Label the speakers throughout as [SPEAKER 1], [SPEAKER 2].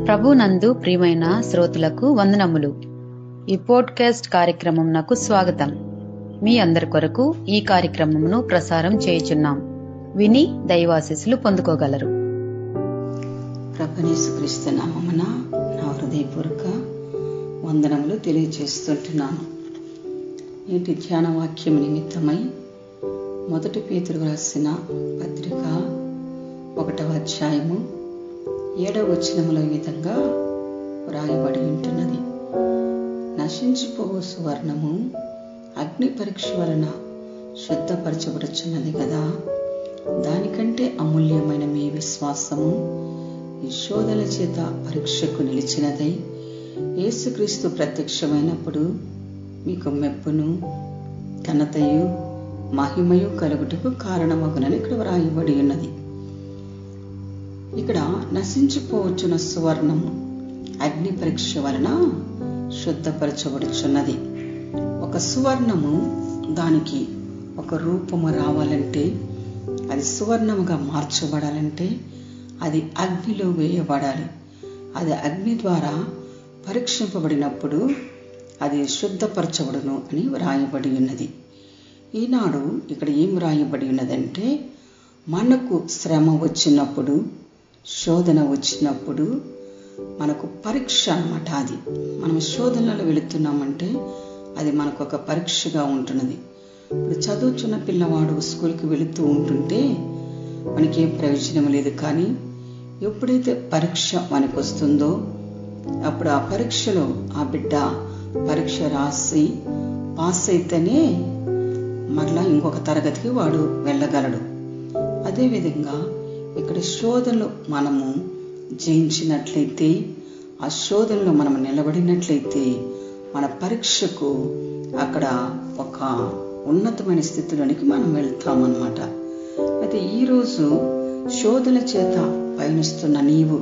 [SPEAKER 1] ప్రభునందు ప్రియమైన శ్రోతలకు వందనములు. ఈ పోడ్కాస్ట్ కార్యక్రమంనకు స్వాగతం. మీ అందరి కొరకు ఈ కార్యక్రమమును ప్రసారం చేయుచున్నాం. విని దైవాశీస్సులు పొందుకోగలరు.
[SPEAKER 2] ప్రభువైన యేసుక్రీస్తు నామమున నా హృదయపూర్వక వందనములు తెలియజేస్తుంటున్నాను. నేటి ధ్యాన వాక్యం నిమిత్తమై 1 పేతురు రాసిన పత్రిక 1వ అధ్యాయము 7వ వచనములో ఈ విధంగా వ్రాయబడి ఉంటున్నది. నశించిపోవు సువర్ణము అగ్ని పరీక్ష వలన శుద్ధపరచబడుచున్నది కదా, దానికంటే అమూల్యమైన మీ విశ్వాసము ఈ శోధన చేత పరీక్షకు నిలిచినదై యేసుక్రీస్తు ప్రత్యక్షమైనప్పుడు మీకు మెప్పును ఘనతయు మహిమయు కలుగుటకు కారణమగునని ఇక్కడ వ్రాయబడి ఉన్నది. ఇక్కడ నశించిపోవచ్చున్న సువర్ణము అగ్ని పరీక్ష వలన శుద్ధపరచబడుచున్నది. ఒక సువర్ణము దానికి ఒక రూపము రావాలంటే, అది సువర్ణముగా మార్చబడాలంటే అది అగ్నిలో వేయబడాలి. అది అగ్ని ద్వారా పరీక్షింపబడినప్పుడు అది శుద్ధపరచబడును అని వ్రాయబడి ఉన్నది. ఈనాడు ఇక్కడ ఏం వ్రాయబడి ఉన్నదంటే, మనకు శ్రమ వచ్చినప్పుడు, శోధన వచ్చినప్పుడు మనకు పరీక్ష అన్నమాట. అది మనం శోధనలో వెళుతున్నామంటే అది మనకు ఒక పరీక్షగా ఉంటున్నది. ఇప్పుడు చదువుతున్న పిల్లవాడు స్కూల్కి వెళుతూ ఉంటుంటే మనకేం ప్రయోజనం లేదు. కానీ ఎప్పుడైతే పరీక్ష మనకు వస్తుందో అప్పుడు ఆ పరీక్షలో ఆ బిడ్డ పరీక్ష రాసి పాస్ అయితేనే మరలా ఇంకొక తరగతికి వాడు వెళ్ళగలడు. అదేవిధంగా ఇక్కడ శోధనలు మనము జయించినట్లయితే, ఆ శోధనలో మనం నిలబడినట్లయితే మన పరీక్షకు అక్కడ ఒక ఉన్నతమైన స్థితిలోనికి మనం వెళ్తామన్నమాట. అయితే ఈరోజు శోధన చేత పయనిస్తున్న నీవు,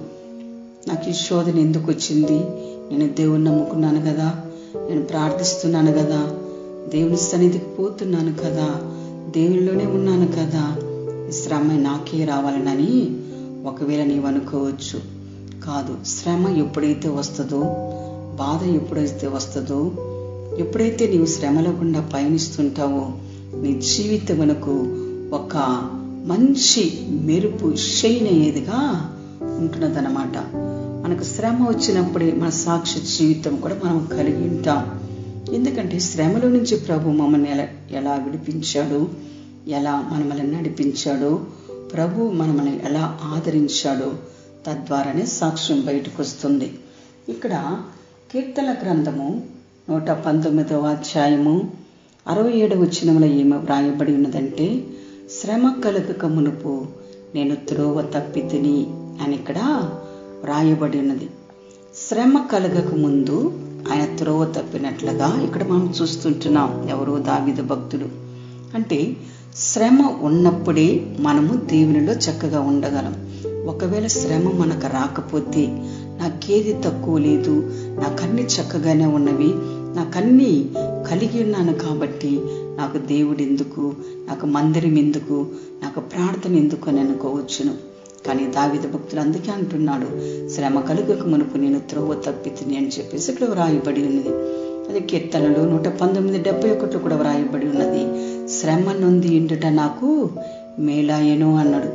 [SPEAKER 2] నాకు ఈ శోధన ఎందుకు వచ్చింది, నేను దేవుని నమ్ముకున్నాను కదా, నేను ప్రార్థిస్తున్నాను కదా, దేవుని సన్నిధికి పోతున్నాను కదా, దేవునిలోనే ఉన్నాను కదా, శ్రమ నాకే రావాలనని ఒకవేళ నీవు అనుకోవచ్చు. కాదు, శ్రమ ఎప్పుడైతే వస్తుందో, బాధ ఎప్పుడైతే వస్తుందో, ఎప్పుడైతే నీవు శ్రమలో గుండా పయనిస్తుంటావో నీ జీవితమునకు ఒక మంచి మెరుపు షైన్ అయ్యేదిగా ఉంటున్నదన్నమాట. మనకు శ్రమ వచ్చినప్పుడే మన సాక్షి జీవితం కూడా మనం కలిగి ఉంటాం. ఎందుకంటే శ్రమలో నుంచి ప్రభు మమ్మల్ని ఎలా విడిపించాడు, ఎలా మనల్ని నడిపించాడో, ప్రభు మనల్ని ఎలా ఆదరించాడో తద్వారానే సాక్ష్యం బయటకు వస్తుంది. ఇక్కడ కీర్తన గ్రంథము 119వ అధ్యాయము 67వ వచనంలో ఏమి వ్రాయబడి ఉన్నదంటే, శ్రమ కలగక మునుపు నేను త్రోవ తప్పితిని అని ఇక్కడ వ్రాయబడి ఉన్నది. శ్రమ కలగక ముందు ఆయన త్రోవ తప్పినట్లుగా ఇక్కడ మనం చూస్తుంటున్నాం. ఎవరో దావీదు భక్తుడు. అంటే శ్రమ ఉన్నప్పుడే మనము దేవునిలో చక్కగా ఉండగలం. ఒకవేళ శ్రమ మనకు రాకపోతే, నాకేది తక్కువ లేదు, నాకన్నీ చక్కగానే ఉన్నవి, నాకన్నీ కలిగి ఉన్నాను కాబట్టి నాకు దేవుడు ఎందుకు, నాకు మందిరం ఎందుకు, నాకు ప్రార్థన ఎందుకు అని అనుకోవచ్చును. కానీ దావీదు భక్తులు అందుకే అంటున్నాడు, శ్రమ కలుగక మునుపు నేను త్రోవ తప్పితిని అని చెప్పేసి ఇక్కడ వ్రాయబడి ఉన్నది. అది కీర్తనలు 119:71 కూడా వ్రాయబడి ఉన్నది. శ్రమ నొంది ఇండుట నాకు మేలాయను అన్నాడు.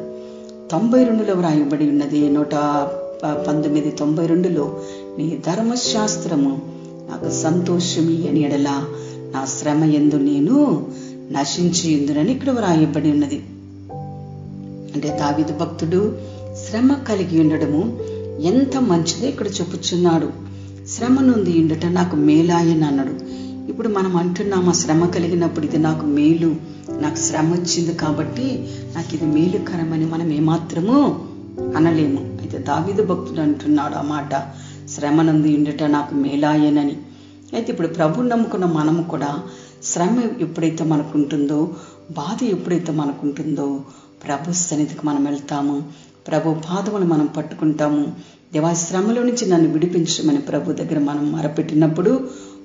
[SPEAKER 2] 92లో వ్రాయబడి ఉన్నది. 119:92లో నీ ధర్మశాస్త్రము నాకు సంతోషమి అని ఎడల నా శ్రమ యందు నేను నశించి ఎందునని ఇక్కడ వ్రాయబడి ఉన్నది. అంటే దావీదు భక్తుడు శ్రమ కలిగి ఉండడము ఎంత మంచిదో ఇక్కడ చెప్పుచున్నాడు. శ్రమ నుండి ఇండుట నాకు మేలాయని అన్నాడు. ఇప్పుడు మనం అంటున్నాం, ఆ శ్రమ కలిగినప్పుడు ఇది నాకు మేలు, నాకు శ్రమ వచ్చింది కాబట్టి నాకు ఇది మేలుకరమని మనం ఏమాత్రము అనలేము. అయితే దావీదు భక్తుడు అంటున్నాడు ఆ మాట, శ్రమ నుండి ఇండుట నాకు మేలాయనని. అయితే ఇప్పుడు ప్రభువు నమ్ముకున్న మనము కూడా శ్రమ ఎప్పుడైతే మనకుంటుందో, బాధ ఎప్పుడైతే మనకుంటుందో ప్రభు సన్నిధికి మనం వెళ్తాము, ప్రభు పాదములు మనం పట్టుకుంటాము. దేవా శ్రమలో నుంచి నన్ను విడిపించమని ప్రభు దగ్గర మనం మొరపెట్టినప్పుడు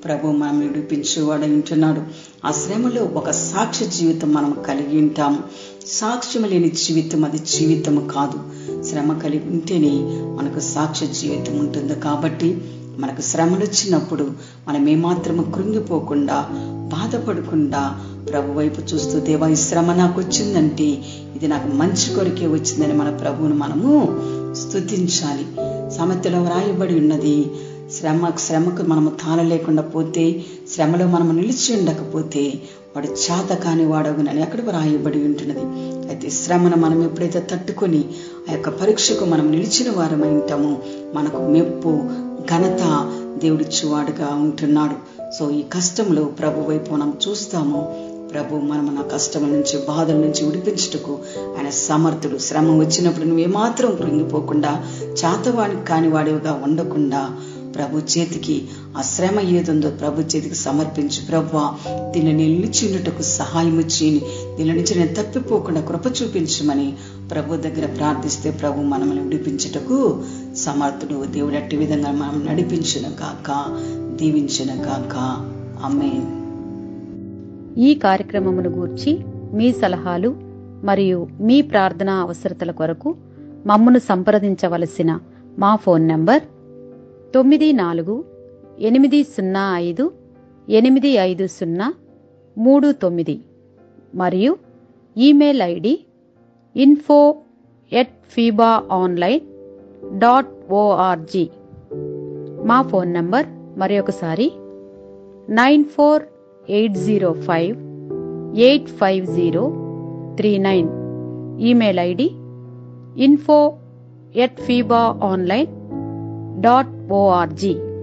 [SPEAKER 2] ప్రభు మనం విడిపించేవాడు ఉంటున్నాడు. ఆ శ్రమలో ఒక సాక్ష్య జీవితం మనం కలిగి ఉంటాము. సాక్ష్యం లేని జీవితం అది జీవితం కాదు. శ్రమ కలిగి ఉంటేనే మనకు సాక్ష్య జీవితం ఉంటుంది. కాబట్టి మనకు శ్రమలు వచ్చినప్పుడు మనం ఏమాత్రము కృంగిపోకుండా, బాధపడకుండా ప్రభు వైపు చూస్తూ, దేవా ఈ శ్రమ నాకు వచ్చిందంటే ఇది నాకు మంచి కొరకే వచ్చిందని మన ప్రభువును మనము స్తుతించాలి. సామెతలో వ్రాయబడి ఉన్నది, శ్రమకు మనము తాళలేకుండా పోతే, శ్రమలో మనము నిలిచి ఉండకపోతే వాడు చేత కాని వాడగునని అక్కడ వ్రాయబడి ఉంటున్నది. అయితే శ్రమను మనం ఎప్పుడైతే తట్టుకొని ఆ యొక్క పరీక్షకు మనం నిలిచిన వారమై ఉంటామో మనకు మెప్పు, ఘనత దేవుడిచ్చేవాడుగా ఉంటున్నాడు. సో ఈ కష్టంలో ప్రభు వైపు మనం చూస్తాము. ప్రభు మనం నా కష్టం నుంచి, బాధల నుంచి విడిపించుటకు ఆయన సమర్థుడు. శ్రమ వచ్చినప్పుడు నువ్వేమాత్రం కృంగిపోకుండా, చేతవాడికి కాని వాడివిగా ఉండకుండా ప్రభు చేతికి, ఆ శ్రమ ఏదుందో ప్రభు చేతికి సమర్పించి, ప్రభువా దీన్ని నిలిచినట్టుకు సహాయం చేయని, దీని నుంచి నేను తప్పిపోకుండా కృప చూపించమని ప్రభు దగ్గర ప్రార్థిస్తే ప్రభు మనల్ని విడిపించుటకు సమర్థుడు. దేవుడు అట్టి విధంగా మనం నడిపించిన గాక, దీవించిన గాక. ఆమేన్.
[SPEAKER 1] ఈ కార్యక్రమమును గూర్చి మీ సలహాలు మరియు మీ ప్రార్థనా అవసరతల కొరకు మమ్మను సంప్రదించవలసిన మా ఫోన్ నంబర్ 9480585039 మరియు ఈమెయిల్ ఐడి info@fibaonline.org. మా ఫోన్ నంబర్ మరొకసారి 9480585039. Email ID info@fibaonline.org.